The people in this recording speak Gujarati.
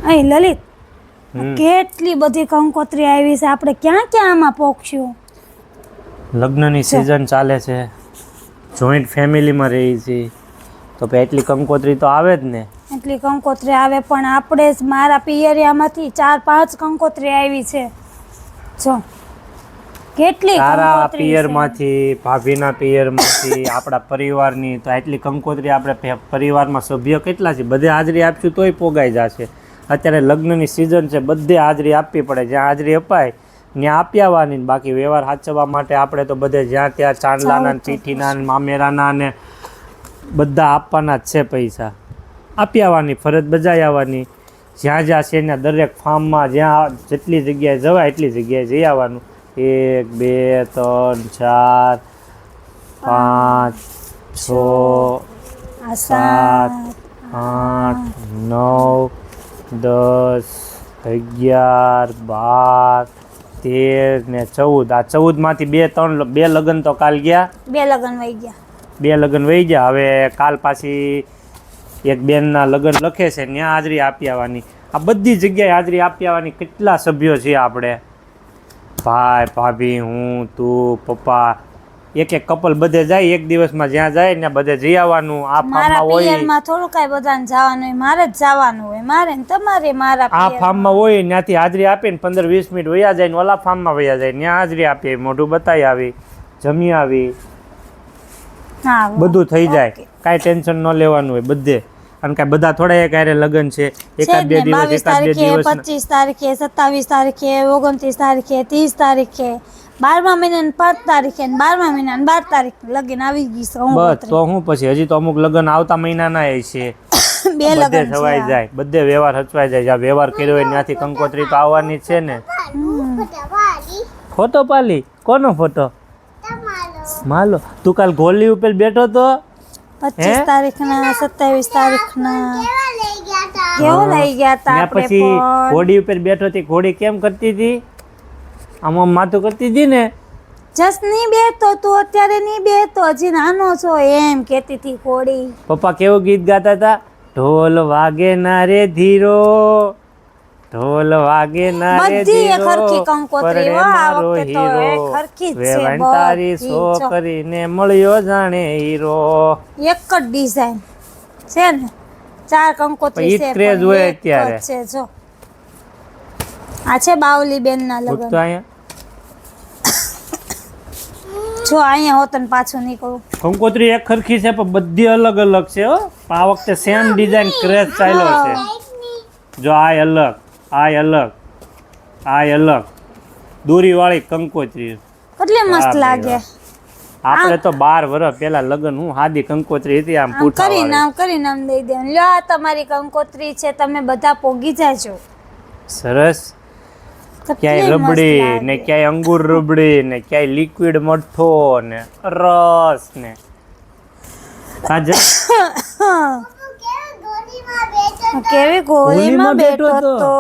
અહીં લલિત કેટલી બધી કંકોત્રી આવી છે, આપણે ક્યાં ક્યાં આમાં પોખશું? લગ્નની સિઝન ચાલે છે, જોઈન્ટ ફેમિલીમાં રહી છે, તો એટલી કંકોત્રી તો આવે જ ને. એટલી કંકોત્રી આવે, પણ આપણે જ મારા પિયરિયામાંથી 4-5 કંકોત્રી આવી છે. જો કેટલી તારા પિયરમાંથી, ભાભીના પિયરમાંથી, આપણા પરિવારની, તો એટલી કંકોત્રી આપણે પરિવારમાં સભ્ય કેટલા છે, બધે હાજરી આપશું તોય પોગાઈ જશે. અત્યારે લગ્નની સિઝન છે, બધે હાજરી આપવી પડે. જ્યાં હાજરી અપાય ત્યાં આપી આવવાની. બાકી વ્યવહાર સાચવવા માટે આપણે તો બધે જ્યાં ત્યાં ચાંદલાના, પીઠીના, મામેરાના ને બધા આપવાના જ છે. પૈસા આપી આવવાની, ફરજ બજાવી આવવાની. જ્યાં જ્યાં છે ત્યાં દરેક ફાર્મમાં જ્યાં જેટલી જગ્યાએ જવાય એટલી જગ્યાએ જઈ આવવાનું. 1 2 3 4 5 6 7 8 9 10 11 12 13 ને 14. આ 14 માંથી 2 લગ્ન તો કાલ ગયા. 2 લગ્ન વહી ગયા. 2 લગ્ન વહી ગયા. હવે કાલ પાછી એક બેનના લગ્ન લખે છે, ત્યાં હાજરી આપી આવવાની. આ બધી જગ્યાએ હાજરી આપી આવવાની. કેટલા સભ્યો છીએ આપણે? ભાઈ, ભાભી, હું, તું, પપ્પા, એક કપલ બધે જાય. એક દિવસમાં જ્યાં જાય ને બધે જઈ આવવાનું. આ ફાર્મમાં હોય, પિયરમાં થોડું કાંઈ બધાને જવાનું હોય, મારે જ જવાનું હોય. મારે ને તમારે મારા આ ફાર્મમાં હોય ત્યાંથી હાજરી આપીને 15-20 મિનિટ વયા જાય ને ઓલા ફાર્મમાં વયા જાય, ત્યાં હાજરી આપી, મોઢું બતાવી આવી, જમી આવી, બધું થઈ જાય. કાંઈ ટેન્શન ન લેવાનું હોય બધે. અને કાંઈ બધા થોડા એક હારે લગ્ન છે, એકાદ બે દિવસ, 25 તારીખે, 27 તારીખે, 29 તારીખે, 30 તારીખે, 12મા મહિનાની 5 તારીખે, 12મા મહિનાની 12 તારીખે લગ્ન આવી ગઈ છે. બસ તો હું પછી હજી તો અમુક લગ્ન આવતા મહિનાના છે. બધે થવાઈ જાય, બધે વ્યવહાર હચવાઈ જાય. જ્યાં વ્યવહાર કર્યો હોય ત્યાંથી કંકોત્રી તો આવવાની છે ને. ફોટો પાલી? કોનો ફોટો? માલો. તું કાલ ઘોલી ઉપર બેઠો તો 25 તારીખના, 27 તારીખના કેવો લઈ ગયા તા આપણે? પછી ઘોડી ઉપર બેઠો હતી, ઘોડી કેમ કરતી હતી? આમ માથું કરતી હતી ને. જસ નહીં બેઠતો તું, અત્યારે નહીં બેઠતો, હજી નાનો છો એમ કહેતી હતી ઘોડી. પપ્પા કેવું ગીત ગાતા હતા? ઢોલ વાગે ના રે ધીરો, ઢોલ વાગે ના રે ધીરો, ખરખી કંકોત્રી આ વખતે તો ખરખી જ છે. તારી છોકરીને મળ્યો જાણે હીરો. એક જ ડિઝાઇન છે ને, 4 કંકોત્રી છે. ક્રેઝ હોય અત્યારે છે. જો આ છે બાવલી બેન ના લગ્ન. તો અહીંયા જો અહીંયા હોતન પાછું નીકળું. કંકોત્રી એક ખરખી છે પણ બધી અલગ અલગ છે હો. આ વખતે સેમ ડિઝાઇન ક્રેઝ ચાલ્યો છે. જો આ અલગ, આ અલગ, આ અલગ, દોરી વાળી કંકોત્રી કેટલી મસ્ત લાગે. આપણે તો 12 વર્ષ પહેલા લગ્ન હું સાદી કંકોત્રી હતી, આમ પૂઠા કરી નામ દઈ દે. લ્યો તમારી કંકોત્રી છે, તમે બધા પોગી જાજો. સરસ. ક્યાંય રબડી ને, ક્યાંય અંગુર રબડી ને, ક્યાંય લિક્વિડ મઠ્ઠો ને, રસ ને. કેવી ગોળીમાં બેઠો તો.